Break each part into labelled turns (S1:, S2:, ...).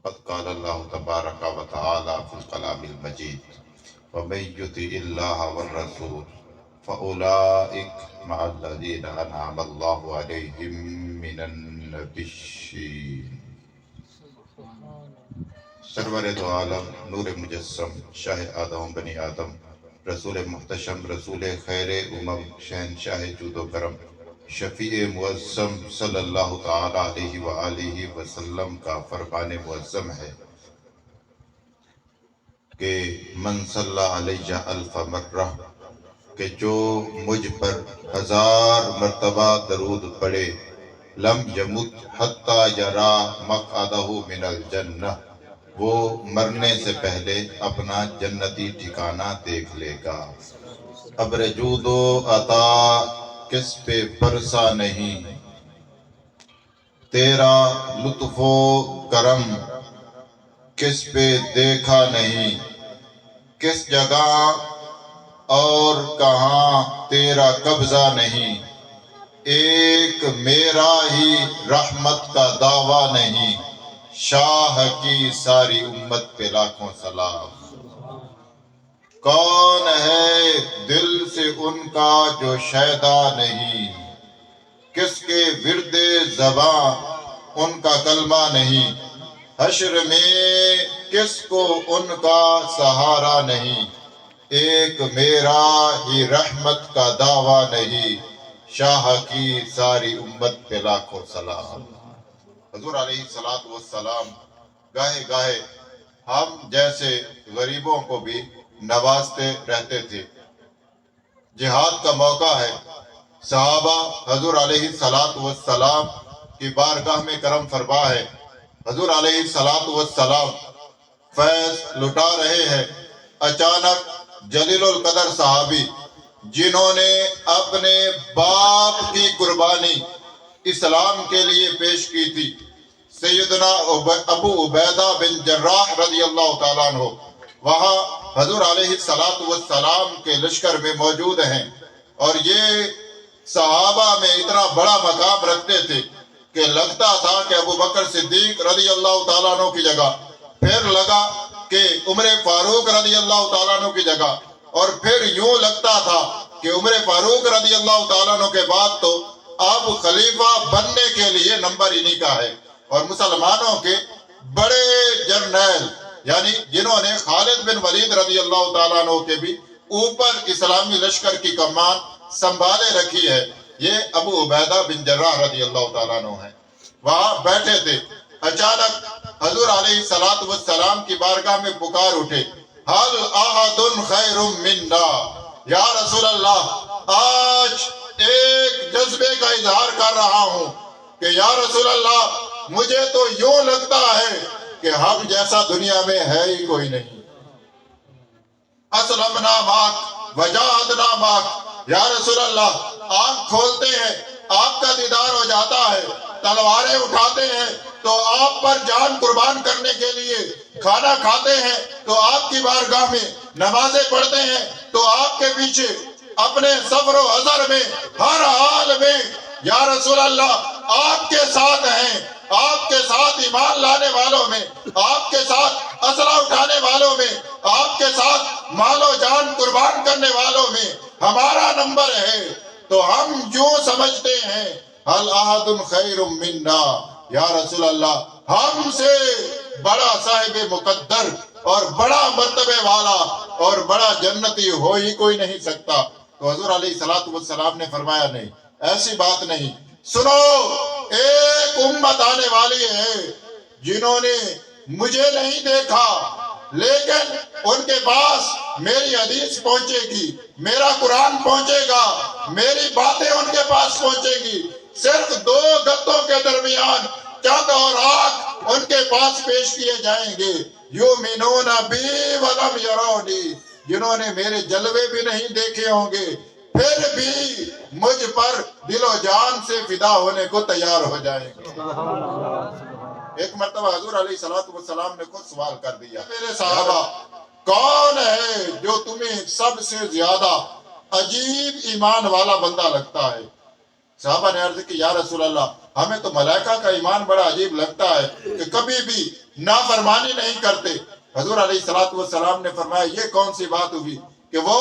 S1: قد قال اللہ تبارک و تعالی فی الکلام المجید ومن یطع اللہ والرسول فأولئک مع الذین انعم اللہ علیہم من النبیین۔ سرور دو عالم، نور مجسم، شاہ آدم بنی آدم، رسول محتشم، رسول خیر امم، شہنشاہ جود و کرم، شفیع معظم صلی اللہ تعالی علیہ وآلہ وسلم کا فرمان معظم ہے کہ من صلی علیہ الف مرہ، کہ جو مجھ پر 1000 مرتبہ درود پڑے، لم یمت حتی یرا مقعدہ من الجنہ، وہ مرنے سے پہلے اپنا جنتی ٹھکانہ دیکھ لے گا۔ ابر جود و عطا کس پہ برسا نہیں، تیرا لطف و کرم کس پہ دیکھا نہیں، کس جگہ اور کہاں تیرا قبضہ نہیں، ایک میرا ہی رحمت کا دعویٰ نہیں، شاہ کی ساری امت پہ لاکھوں سلام۔ کون ہے دل سے ان کا جو شیدا نہیں، کس کے ورد زباں ان کا کلمہ نہیں، حشر میں کس کو ان کا سہارا نہیں، ایک میرا ہی رحمت کا دعویٰ نہیں، شاہ کی ساری امت پہ لاکھوں سلام۔ حضور علیہ السلام گاہے گاہے ہم جیسے غریبوں کو بھی نوازتے رہتے تھے۔ جہاد کا موقع ہے، صحابہ حضور علیہ السلام کی بارگاہ میں کرم فرما ہے، حضور علیہ السلام فیض لٹا رہے ہیں۔ اچانک جلیل القدر صحابی جنہوں نے اپنے باپ کی قربانی اسلام کے لیے پیش کی تھی، سیدنا ابو عبیدہ بن جراح رضی اللہ تعالیٰ عنہ، وہاں حضور علیہ السلام کے لشکر میں موجود ہیں، اور یہ صحابہ میں اتنا بڑا مقام رکھتے تھے کہ لگتا تھا کہ ابو بکر صدیق رضی اللہ تعالیٰ عنہ کی جگہ، پھر لگا کہ عمر فاروق رضی اللہ تعالیٰ عنہ کی جگہ، اور پھر یوں لگتا تھا کہ عمر فاروق رضی اللہ تعالیٰ عنہ کے بعد تو اب خلیفہ بننے کے لیے نمبر انہی کا ہے۔ اور مسلمانوں کے بڑے جرنیل، یعنی جنہوں نے خالد بن ولید رضی اللہ تعالیٰ عنہ کے بھی اوپر اسلامی لشکر کی کمان سنبھالے رکھی ہے، یہ ابو عبیدہ بن جراح رضی اللہ تعالیٰ عنہ ہیں۔ وہاں بیٹھے تھے، اچانک حضور علیہ السلام کی بارگاہ میں پکار اٹھے، حل احد خیر منا، یا رسول اللہ آج ایک جذبے کا اظہار کر رہا ہوں کہ یا رسول اللہ مجھے تو یوں لگتا ہے کہ ہم جیسا دنیا میں ہے ہی کوئی نہیں۔ اسلمنا معک وجاہدنا معک، یا رسول اللہ آنکھ کھولتے ہیں آپ کا دیدار ہو جاتا ہے، تلواریں اٹھاتے ہیں تو آپ پر جان قربان کرنے کے لیے، کھانا کھاتے ہیں تو آپ کی بارگاہ میں، نمازیں پڑھتے ہیں تو آپ کے پیچھے، اپنے سفر و حضر میں، ہر حال میں یا رسول اللہ آپ کے ساتھ ہیں، آپ کے ساتھ ایمان لانے والوں میں، آپ کے ساتھ اسلحہ اٹھانے والوں میں، آپ کے ساتھ مال و جان قربان کرنے والوں میں ہمارا نمبر ہے، تو ہم یوں سمجھتے ہیں حل احد خیر منا، یا رسول اللہ ہم سے بڑا صاحب مقدر اور بڑا مرتبے والا اور بڑا جنتی ہو ہی کوئی نہیں سکتا۔ تو حضور علیہ السلام نے فرمایا نہیں، ایسی بات نہیں، سنو ایک امت آنے والی ہے جنہوں نے مجھے نہیں دیکھا لیکن ان کے پاس میری حدیث پہنچے گی، میرا قرآن پہنچے گا، میری باتیں ان کے پاس پہنچے گی، صرف 2 گتوں کے درمیان چند اور آنکھ ان کے پاس پیش کیے جائیں گے، یؤمنون بی ولم یرونی، جنہوں نے میرے جلوے بھی نہیں دیکھے ہوں گے، پھر بھی مجھ پر دل و جان سے فدا ہونے کو تیار ہو جائیں گے۔ ایک مرتبہ حضور علیہ السلام نے خود سوال کر دیا، میرے صحابہ کون ہے جو تمہیں سب سے زیادہ عجیب ایمان والا بندہ لگتا ہے؟ صحابہ نے عرض کی یا رسول اللہ ہمیں تو ملائکہ کا ایمان بڑا عجیب لگتا ہے کہ کبھی بھی نافرمانی نہیں کرتے۔ حضور علیہ الصلوۃ والسلام نے فرمایا یہ کون سی بات ہوئی کہ وہ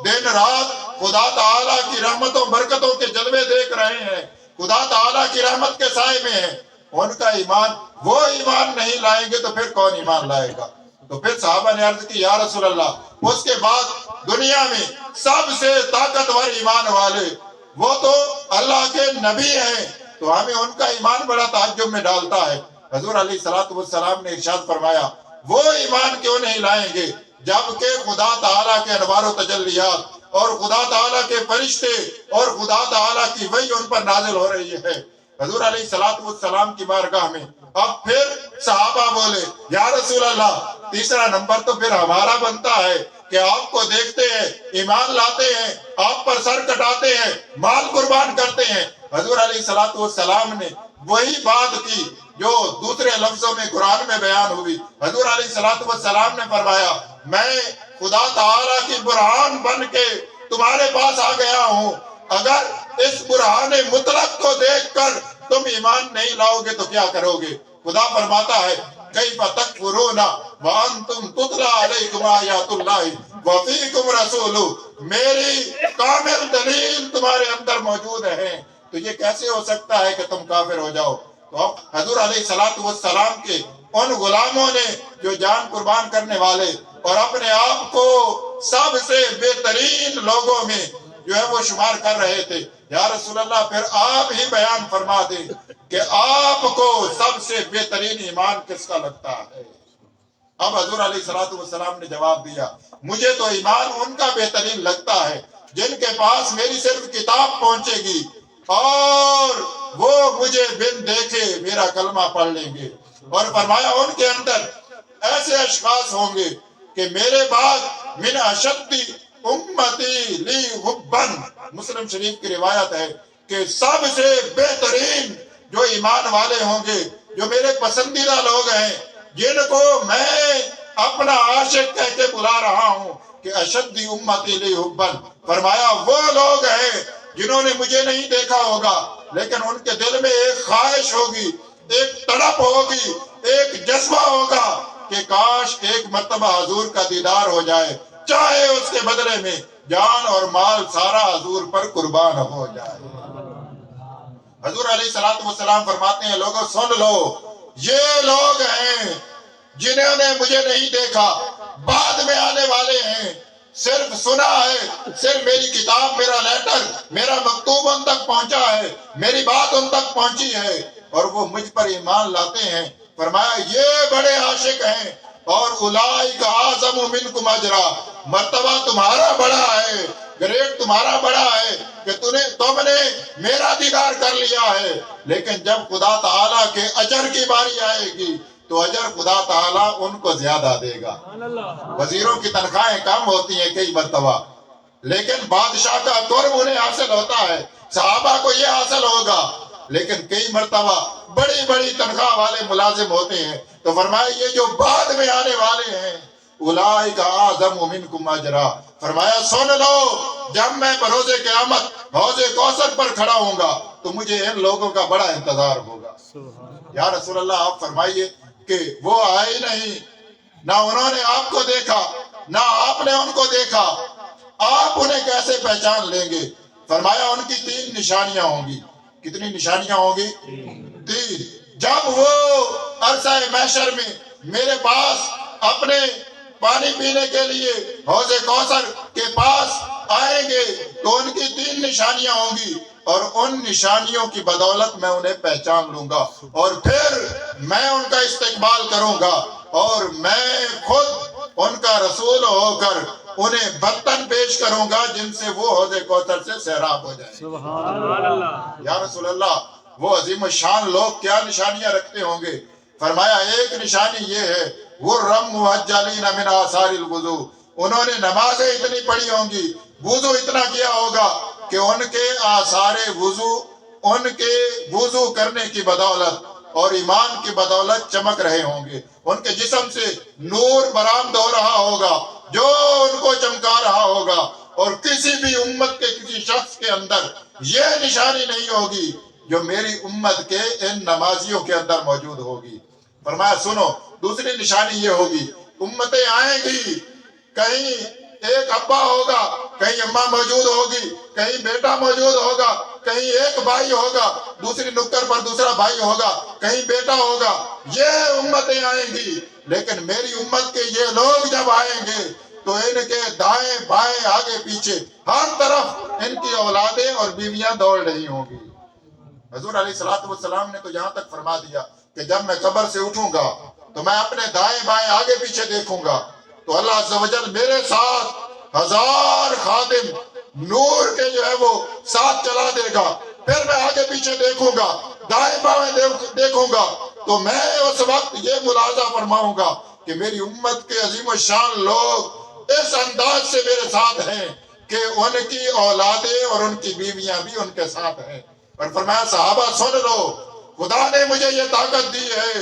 S1: دن رات خدا تعالیٰ کی رحمتوں برکتوں کے جلوے دیکھ رہے ہیں، خدا تعالیٰ کی رحمت کے سائے میں ہیں، ان کا ایمان، وہ ایمان نہیں لائیں گے تو پھر کون ایمان لائے گا؟ تو پھر صحابہ نے عرض کی یا رسول اللہ اس کے بعد دنیا میں سب سے طاقتور ایمان والے وہ تو اللہ کے نبی ہیں، تو ہمیں ان کا ایمان بڑا تعجب میں ڈالتا ہے۔ حضور علیہ الصلوۃ والسلام نے ارشاد فرمایا وہ ایمان کیوں نہیں لائیں گے جبکہ خدا تعالیٰ کے انوار و تجلیات اور خدا تعالیٰ کے فرشتے اور خدا تعالیٰ کی وحی ان پر نازل ہو رہی ہے۔ حضور علیہ الصلوۃ والسلام کی بارگاہ میں اب پھر صحابہ بولے یا رسول اللہ تیسرا نمبر تو پھر ہمارا بنتا ہے کہ آپ کو دیکھتے ہیں، ایمان لاتے ہیں، آپ پر سر کٹاتے ہیں، مال قربان کرتے ہیں۔ حضور علیہ الصلوۃ والسلام نے وہی بات کی جو دوسرے لفظوں میں قرآن میں بیان ہوئی۔ حضور علیہ الصلوۃ والسلام نے فرمایا میں خدا تعالیٰ کی برہان بن کے تمہارے پاس آ گیا ہوں، اگر اس برہان مطلق کو دیکھ کر تم ایمان نہیں لاؤ گے تو کیا کرو گے؟ خدا فرماتا ہے کیف تکفرون وانتم تتلی علیکم آیات اللہ وفیکم رسول، میری کامل دلیل تمہارے اندر موجود ہے، تو یہ کیسے ہو سکتا ہے کہ تم کافر ہو جاؤ؟ تو اب حضور علیہ الصلوۃ والسلام کے ان غلاموں نے جو جان قربان کرنے والے اور اپنے آپ کو سب سے بہترین لوگوں میں جو ہے وہ شمار کر رہے تھے، یا رسول اللہ پھر آپ ہی بیان فرما دیں کہ آپ کو سب سے بہترین ایمان کس کا لگتا ہے؟ اب حضور علیہ الصلوۃ والسلام نے جواب دیا مجھے تو ایمان ان کا بہترین لگتا ہے جن کے پاس میری صرف کتاب پہنچے گی اور وہ مجھے بن دیکھے میرا کلمہ پڑھ لیں گے، اور فرمایا ان کے اندر ایسے اشخاص ہوں گے کہ میرے بعد من اشدی امتی لی حبن، مسلم شریف کی روایت ہے کہ سب سے بہترین جو ایمان والے ہوں گے، جو میرے پسندیدہ لوگ ہیں، جن کو میں اپنا عاشق کہہ کے بلا رہا ہوں کہ اشدی امتی لی حبن، فرمایا وہ لوگ ہیں جنہوں نے مجھے نہیں دیکھا ہوگا لیکن ان کے دل میں ایک خواہش ہوگی، ایک تڑپ ہوگی، ایک جذبہ ہوگا کہ کاش ایک مرتبہ حضور کا دیدار ہو جائے، چاہے اس کے بدلے میں جان اور مال سارا حضور پر قربان ہو جائے۔ حضور علیہ الصلوۃ والسلام فرماتے ہیں لوگوں سن لو، یہ لوگ ہیں جنہوں نے مجھے نہیں دیکھا، بعد میں آنے والے ہیں، صرف سنا ہے، صرف میری کتاب، میرا لیٹر، میرا مکتوب ان تک پہنچا ہے، میری بات ان تک پہنچی ہے اور وہ مجھ پر ایمان لاتے ہیں۔ فرمایا یہ بڑے عاشق ہیں اور اولئک اعظم منکم اجرا، مرتبہ تمہارا بڑا ہے، گریڈ تمہارا بڑا ہے کہ تم نے میرا دیدار کر لیا ہے، لیکن جب خدا تعالیٰ کے اجر کی باری آئے گی تو اجر خدا تعالیٰ ان کو زیادہ دے گا۔ وزیروں کی تنخواہیں کم ہوتی ہیں کئی مرتبہ، لیکن بادشاہ کا قرب انہیں حاصل ہوتا ہے، صحابہ کو یہ حاصل ہوگا، لیکن کئی مرتبہ بڑی بڑی تنخواہ والے ملازم ہوتے ہیں، تو فرمایا یہ جو بعد میں آنے والے ہیں اولئک اعظم منکم اجرا، فرمایا سن لو جب میں بروز قیامت حوض کوثر پر کھڑا ہوں گا تو مجھے ان لوگوں کا بڑا انتظار ہوگا۔ یا رسول اللہ آپ فرمائیے کہ وہ آئے نہیں، نہ انہوں نے آپ کو دیکھا نہ آپ نے ان کو دیکھا، آپ انہیں کیسے پہچان لیں گے؟ فرمایا ان کی 3 نشانیاں ہوں گی۔ کتنی نشانیاں ہوں گی؟ 3۔ جب وہ عرصہ محشر میں میرے پاس اپنے پانی پینے کے لیے حوض کوثر کے پاس آئیں گے تو ان کی 3 نشانیاں ہوں گی، اور ان نشانیوں کی بدولت میں انہیں پہچان لوں گا اور پھر میں ان کا استقبال کروں گا اور میں خود ان کا رسول ہو کر انہیں برتن پیش کروں گا جن سے وہ حوض کوثر سے سیراب ہو جائیں۔ سبحان اللہ۔ یا رسول اللہ وہ عظیم الشان لوگ کیا نشانیاں رکھتے ہوں گے؟ فرمایا ایک نشانی یہ ہے غرم محجلین من آثار الوضو، انہوں نے نمازیں اتنی پڑھی ہوں گی، وضو اتنا کیا ہوگا کہ ان کے آثار وضو، ان کے وضو کرنے کی بدولت اور ایمان کی بدولت چمک رہے ہوں گے، ان کے جسم سے نور برآمد ہو رہا ہوگا جو ان کو چمکا رہا ہوگا، اور کسی بھی امت کے کسی شخص کے اندر یہ نشانی نہیں ہوگی جو میری امت کے ان نمازیوں کے اندر موجود ہوگی۔ فرمایا سنو، دوسری نشانی یہ ہوگی، امتیں آئیں گی، کہیں ایک ابا ہوگا، کہیں اماں موجود ہوگی، کہیں بیٹا موجود ہوگا، کہیں ایک بھائی ہوگا، دوسری نکر پر دوسرا بھائی ہوگا، کہیں بیٹا ہوگا، یہ امتیں آئیں گی۔ لیکن میری امت کے یہ لوگ جب آئیں گے تو ان کے دائیں بائیں آگے پیچھے ہر طرف ان کی اولادیں اور بیویاں دوڑ رہی ہوں گی۔ حضور علیہ السلام نے تو یہاں تک فرما دیا کہ جب میں قبر سے اٹھوں گا تو میں اپنے دائیں بائیں آگے پیچھے دیکھوں گا تو اللہ عز و جل میرے ساتھ 1000 خادم نور کے جو ہے وہ ساتھ چلا دے گا۔ پھر میں آگے پیچھے دیکھوں گا، دائیں بائیں دیکھوں گا تو میں اس وقت یہ ملاحظہ فرماؤں گا کہ میری امت کے عظیم الشان لوگ اس انداز سے میرے ساتھ ہیں کہ ان کی اولادیں اور ان کی بیویاں بھی ان کے ساتھ ہیں۔ اور فرمایا صحابہ سن لو، خدا نے مجھے یہ طاقت دی ہے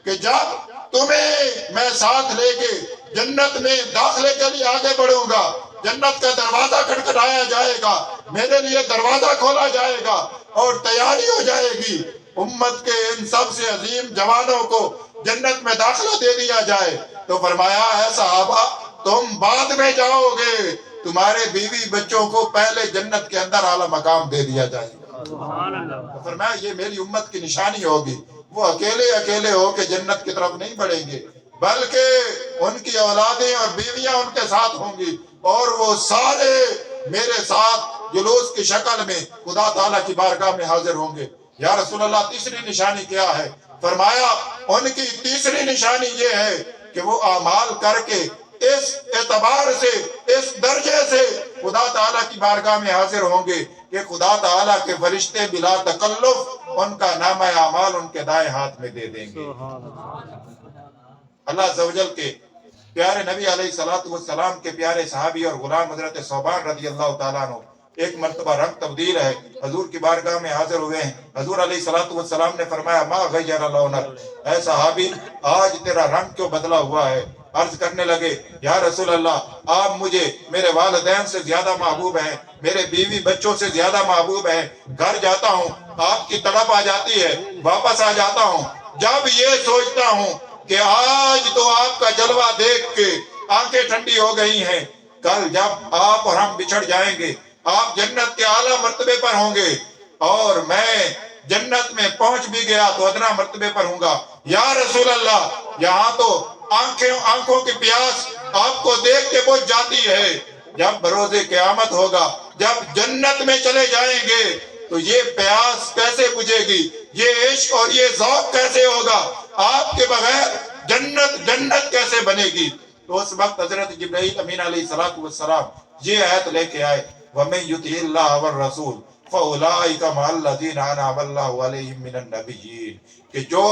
S1: کہ جب تمہیں میں ساتھ لے کے جنت میں داخلے کے لیے آگے بڑھوں گا، جنت کا دروازہ کھٹکھٹایا جائے گا، میرے لیے دروازہ کھولا جائے گا اور تیاری ہو جائے گی امت کے ان سب سے عظیم جوانوں کو جنت میں داخلہ دے دیا جائے، تو فرمایا اے صحابہ تم بعد میں جاؤ گے، تمہارے بیوی بچوں کو پہلے جنت کے اندر اعلیٰ مقام دے دیا جائے گا۔ فرمایا یہ میری امت کی نشانی ہوگی، وہ اکیلے اکیلے ہو کے جنت کی طرف نہیں بڑھیں گے بلکہ ان کی اولادیں اور بیویاں ان کے ساتھ ہوں گی اور وہ سارے میرے ساتھ جلوس کی شکل میں خدا تعالیٰ کی بارگاہ میں حاضر ہوں گے۔ یا رسول اللہ تیسری نشانی کیا ہے؟ فرمایا ان کی تیسری نشانی یہ ہے کہ وہ اعمال کر کے اس اعتبار سے، اس درجے سے خدا تعالیٰ کی بارگاہ میں حاضر ہوں گے کہ خدا تعالیٰ کے فرشتے بلا تکلف ان کا نامہ اعمال ان کے دائیں ہاتھ میں دے دیں گے۔ اللہ عز و جل کے پیارے نبی علیہ السلام کے پیارے صحابی اور غلام حضرت ثوبان رضی اللہ تعالیٰ عنہ ایک مرتبہ رنگ تبدیل ہے، حضور کی بارگاہ میں حاضر ہوئے ہیں۔ حضور علیہ السلام نے فرمایا ما غیر لونک، اے صحابی آج تیرا رنگ کیوں بدلا ہوا ہے؟ عرض کرنے لگے یا رسول اللہ آپ مجھے میرے والدین سے زیادہ محبوب ہیں، میرے بیوی بچوں سے زیادہ محبوب ہیں، گھر جاتا ہوں آپ کی تڑپ آ جاتی ہے، واپس آ جاتا ہوں، جب یہ سوچتا ہوں کہ آج تو آپ کا جلوہ دیکھ کے آنکھیں ٹھنڈی ہو گئی ہیں، کل جب آپ اور ہم بچھڑ جائیں گے آپ جنت کے اعلیٰ مرتبے پر ہوں گے اور میں جنت میں پہنچ بھی گیا تو ادنا مرتبے پر ہوں گا۔ یا رسول اللہ یہاں تو آنکھوں کی پیاس آپ کو دیکھ کے بجھ جاتی ہے، جب بروز قیامت ہوگا، جب جنت میں چلے جائیں گے تو یہ پیاس کیسے بجھے گی، یہ عشق اور یہ ذوق کیسے ہوگا، آپ کے بغیر جنت کیسے بنے گی؟ تو اس وقت حضرت جبرائیل امین علیہ السلام یہ آیت لے کے آئے وَمَن يُطِعِ اللَّهَ وَالرَّسُولَ فَأُولَٰئِكَ مَعَ الَّذِينَ أَنْعَمَ اللَّهُ عَلَيْهِم مِّنَ النَّبِيِّينَ کہ جو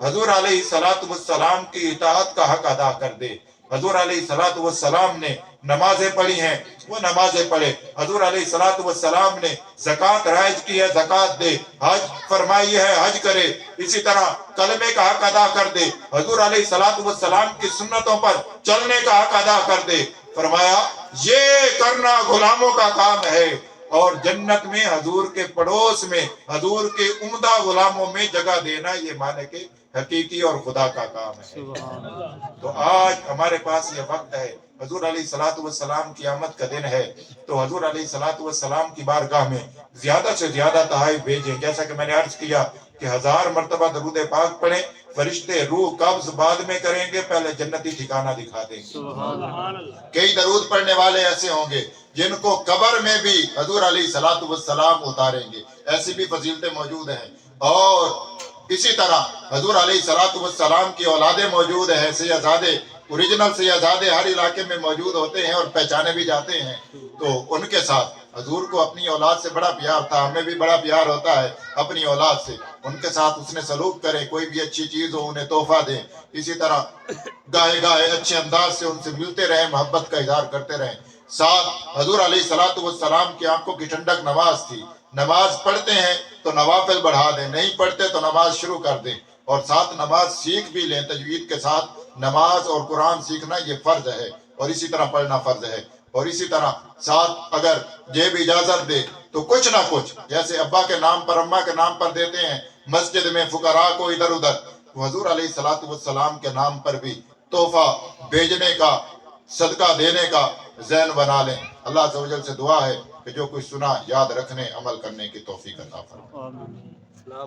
S1: حضور علیہ السلام کی اطاعت کا حق ادا کر دے۔ حضور علیہ السلام نے نمازیں پڑھی ہیں وہ نمازیں پڑھے، حضور علیہ السلام نے زکوٰۃ رائج کی ہے زکوٰۃ دے، حج فرمائی ہے حج کرے، اسی طرح کلمے کا حق ادا کر دے، حضور علیہ السلام کی سنتوں پر چلنے کا حق ادا کر دے۔ فرمایا یہ کرنا غلاموں کا کام ہے اور جنت میں حضور کے پڑوس میں حضور کے عمدہ غلاموں میں جگہ دینا یہ مانے کے حقیقی اور خدا کا کام ہے۔ تو آج ہمارے پاس یہ وقت ہے، حضور علیہ السلام کی آمد کا دن ہے، تو حضور علیہ السلام کی بارگاہ میں زیادہ سے زیادہ تحائف بھیجیں۔ جیسا کہ میں نے عرض کیا کہ 1000 مرتبہ درود پاک پڑھیں، فرشتے روح قبض بعد میں کریں گے، پہلے جنتی ٹھکانہ دکھا دیں گے۔ کئی درود پڑھنے والے ایسے ہوں گے جن کو قبر میں بھی حضور علیہ السلام اتاریں گے، ایسی بھی فضیلتیں موجود ہیں۔ اور اسی طرح حضور علیہ السلام کی اولادیں موجود ہیں، سیدزادے اوریجنل سیدزادے ہر علاقے میں موجود ہوتے ہیں اور پہچانے بھی جاتے ہیں، تو ان کے ساتھ حضور کو اپنی اولاد سے بڑا پیار تھا، ہمیں بھی بڑا پیار ہوتا ہے اپنی اولاد سے، ان کے ساتھ اس نے سلوک کریں، کوئی بھی اچھی چیز ہو انہیں تحفہ دیں، اسی طرح گاہے گاہے اچھے انداز سے ان سے ملتے رہیں، محبت کا اظہار کرتے رہیں۔ ساتھ حضور علیہ السلام کی آنکھوں کی ٹھنڈک نماز تھی، نماز پڑھتے ہیں تو نوافل بڑھا دیں، نہیں پڑھتے تو نماز شروع کر دیں، اور ساتھ نماز سیکھ بھی لیں، تجوید کے ساتھ نماز اور قرآن سیکھنا یہ فرض ہے اور اسی طرح پڑھنا فرض ہے۔ اور اسی طرح ساتھ اگر جیب اجازت دے تو کچھ نہ کچھ، جیسے ابا کے نام پر اماں کے نام پر دیتے ہیں مسجد میں فقراء کو ادھر ادھر، تو حضور علیہ الصلوۃ والسلام کے نام پر بھی تحفہ بھیجنے کا، صدقہ دینے کا ذہن بنا لیں۔ اللہ عز و جل سے دعا ہے کہ جو کچھ سنا یاد رکھنے عمل کرنے کی توفیق عطا فرمائے۔